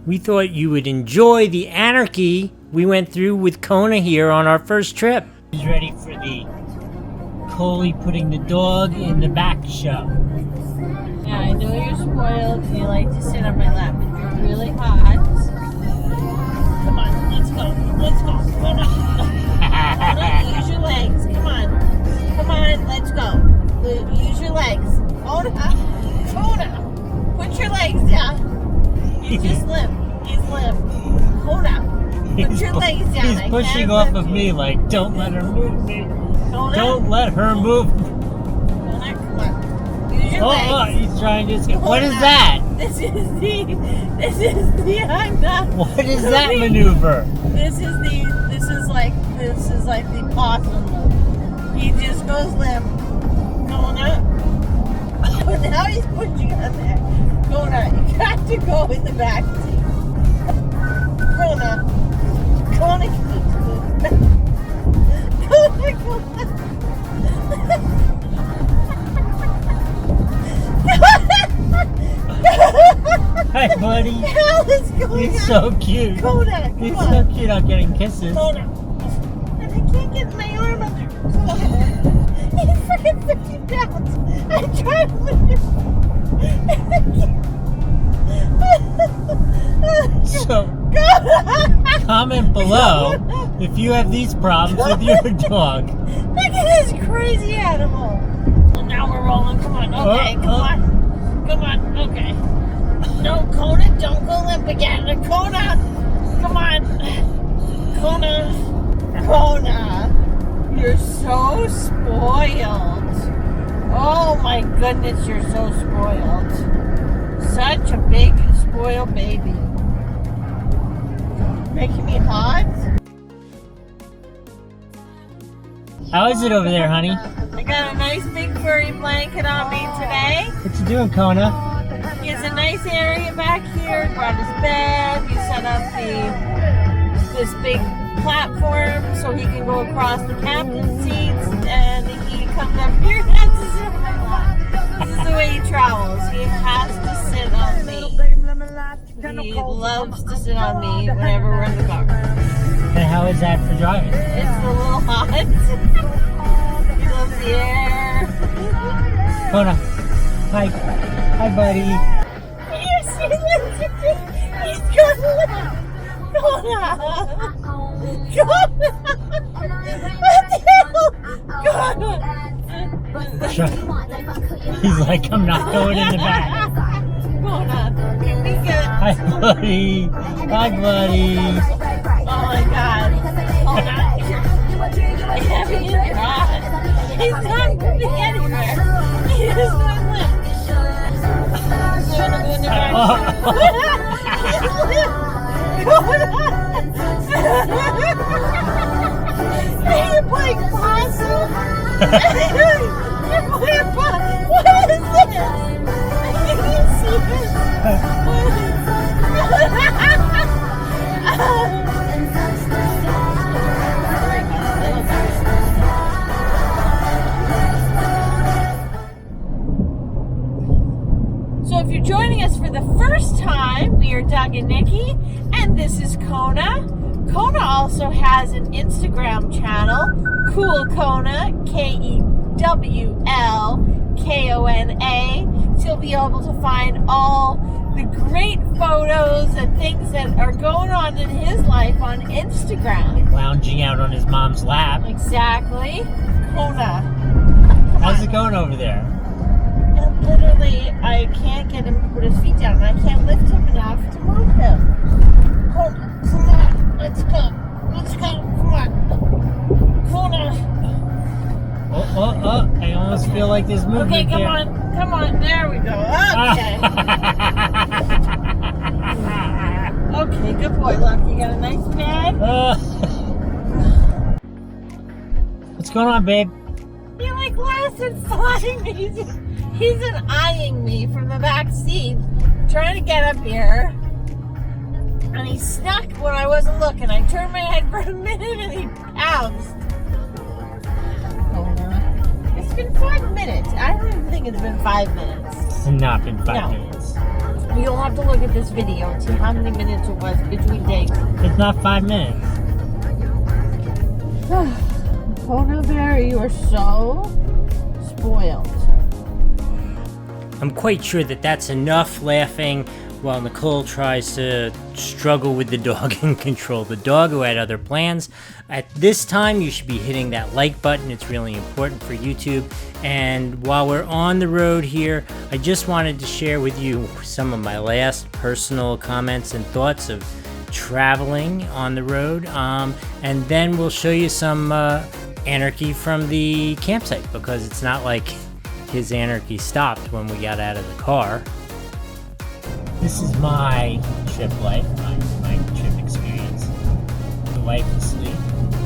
We thought you would enjoy the anarchy we went through with Kona here on our first trip. He's ready for the Coley putting the dog in the back show. Yeah, I know you're spoiled. You like to sit on my lap, but you're really hot. Come on, let's go. Let's go. Hold on. Use your legs. Come on. Come on, let's go. Use your legs. Hold on. Put your legs down. He's just limp. He's limp. Hold on. Put your legs down. He's pushing off of me like, don't let her move me. Don't let her move me. Kona, come on. Use your legs. Oh, he's trying to escape. What is that? This is the I'm not. What is that maneuver? This is like the possum move. He just goes limp. Kona. Oh, now he's pushing on there. Kona, you got to go in the back seat. Kona, keeps moving. Kona. Hi, buddy. Hell is going He's on? so cute. Kona, He's so cute out getting kisses. Kona. And I can't get my arm up there. Kona. He's freaking 50 pounds. I tried to lift him. So, comment below if you have these problems with your dog. Look at this crazy animal. Well, now we're rolling. Come on. Okay, come on. Come on. Okay. No, Kona, don't go limp again. Kona, come on. Kona. You're so spoiled. Oh my goodness, you're so spoiled. Such a big spoiled baby. Making me hot. How is it over there, honey? I got a nice big furry blanket on me today. What you doing, Kona? He has a nice area back here. Brought his bed. He set up this big platform so he can go across the captain's seats, and he comes up here and has to sit on my lap. This is the way he travels. He has to sit on me. He loves to sit on me whenever we're in the car. And how is that for driving? It's a little hot. He loves the air. Kona, hi. Hi, buddy. Yes, he's going to live. Kona! What the hell? Kona! He's like, I'm not going in the back. Kona, can we get... Hi, buddy. Hi, buddy. Oh my god. Kona, you're having a god. He's not moving anywhere. He is going limp. He's going to go in the back. He's limp. Kona! Are you playing possum? You're playing possum. What is this? Can you see this? So if you're joining us for the first time, we are Doug and Nikki, and this is Kona. Kona also has an Instagram channel, Cool Kona, KEWLKONA. So you'll be able to find all the great photos and things that are going on in his life on Instagram. Lounging out on his mom's lap. Exactly. Kona. How's it going over there? And literally, I can't get him to put his feet down. I can't lift him enough to move him. Kona, come on. Let's go. Let's go. Come on. Kona. Oh. I almost feel like there's movement Okay, come here. on. Come on. There we go. Okay. Okay, good boy. Look, you got a nice bed. What's going on, babe? He like lasted 5 minutes. He's been eyeing me from the back seat, trying to get up here. And he snuck when I wasn't looking. I turned my head for a minute and he pounced. It's been 5 minutes. I don't even think it's been 5 minutes. It's not been 5 minutes. We You'll have to look at this video and see how many minutes it was between takes. It's not 5 minutes. Kona Bear, you are so spoiled. I'm quite sure that that's enough laughing while Nicole tries to struggle with the dog and control the dog, who had other plans. At this time, you should be hitting that like button. It's really important for YouTube. And while we're on the road here, I just wanted to share with you some of my last personal comments and thoughts of traveling on the road. And then we'll show you some anarchy from the campsite, because it's not like his anarchy stopped when we got out of the car. This is my trip life, my trip experience. The wife is asleep,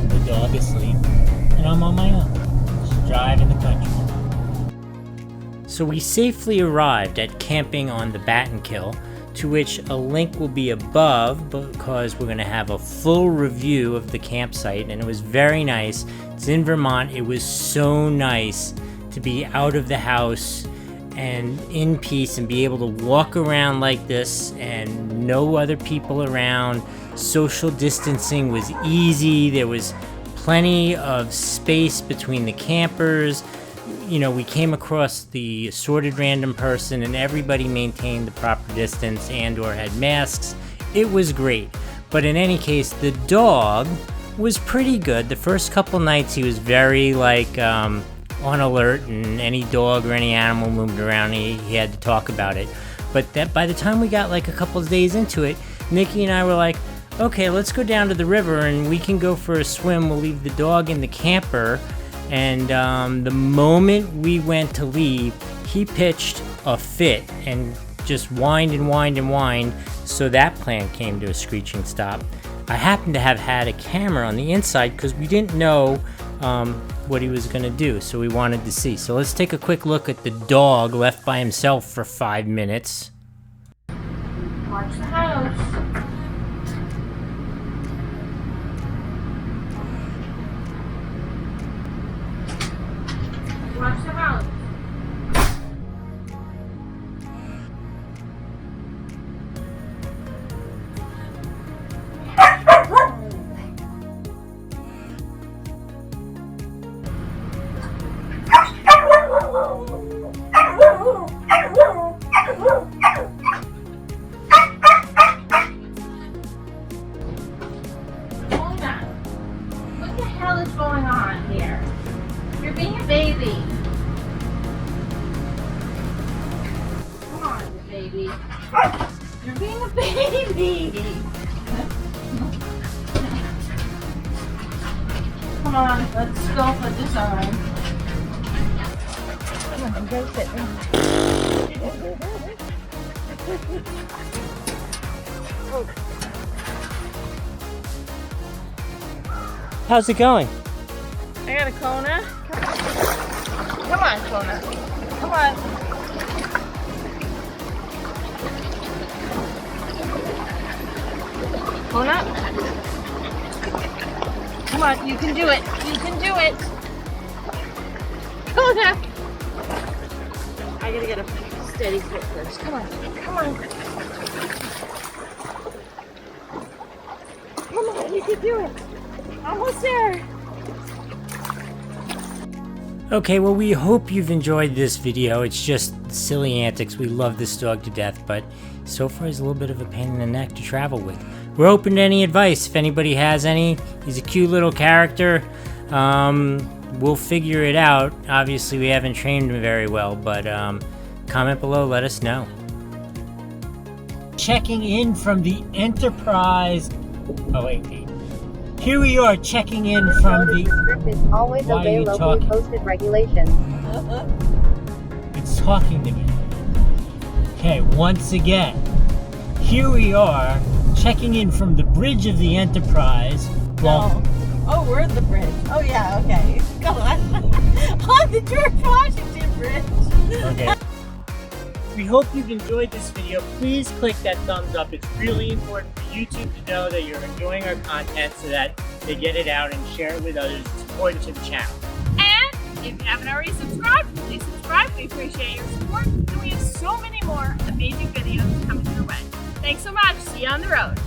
the dog is asleep, and I'm on my own, just driving the country. So we safely arrived at camping on the Bat and Kill, to which a link will be above, because we're going to have a full review of the campsite, and it was very nice. It's in Vermont. It was so nice to be out of the house and in peace and be able to walk around like this and no other people around. Social distancing was easy. There was plenty of space between the campers. You know, we came across the assorted random person and everybody maintained the proper distance and or had masks. It was great. But in any case, the dog was pretty good. The first couple nights he was very on alert, and any dog or any animal moved around, he had to talk about it. But that by the time we got like a couple of days into it, Nikki and I were like, okay, let's go down to the river and we can go for a swim. We'll leave the dog in the camper. And the moment we went to leave, he pitched a fit and just whined and whined and whined. So that plan came to a screeching stop. I happened to have had a camera on the inside because we didn't know what he was going to do, so we wanted to see. So let's take a quick look at the dog left by himself for 5 minutes. Watch the house. Watch the house. What the hell is going on here? You're being a baby. Come on, baby. You're being a baby. Come on, let's go for design. Come on, go sit down. How's it going? I got a Kona. Come on, Kona. Come on. Kona. Come on, you can do it. You can do it. Kona. I gotta get a steady grip first. Come on. Come on. Come on, you can do it. Almost there. Okay, well, we hope you've enjoyed this video. It's just silly antics. We love this dog to death, but so far he's a little bit of a pain in the neck to travel with. We're open to any advice if anybody has any. He's a cute little character. We'll figure it out. Obviously, we haven't trained him very well, but comment below, let us know. Checking in from the Enterprise. Oh, wait. Here we are checking in from the... Script is always Why obey are you locally talking? posted regulations. It's talking to me. Okay, once again, here we are checking in from the bridge of the Enterprise. Well, Oh, we're at the bridge. Oh, yeah, okay. Go on. On the George Washington Bridge. okay. We hope you've enjoyed this video. Please click that thumbs up. It's really important for YouTube to know that you're enjoying our content so that they get it out and share it with others. It's important to the channel. And if you haven't already subscribed, please subscribe. We appreciate your support. And we have so many more amazing videos coming your way. Thanks so much. See you on the road.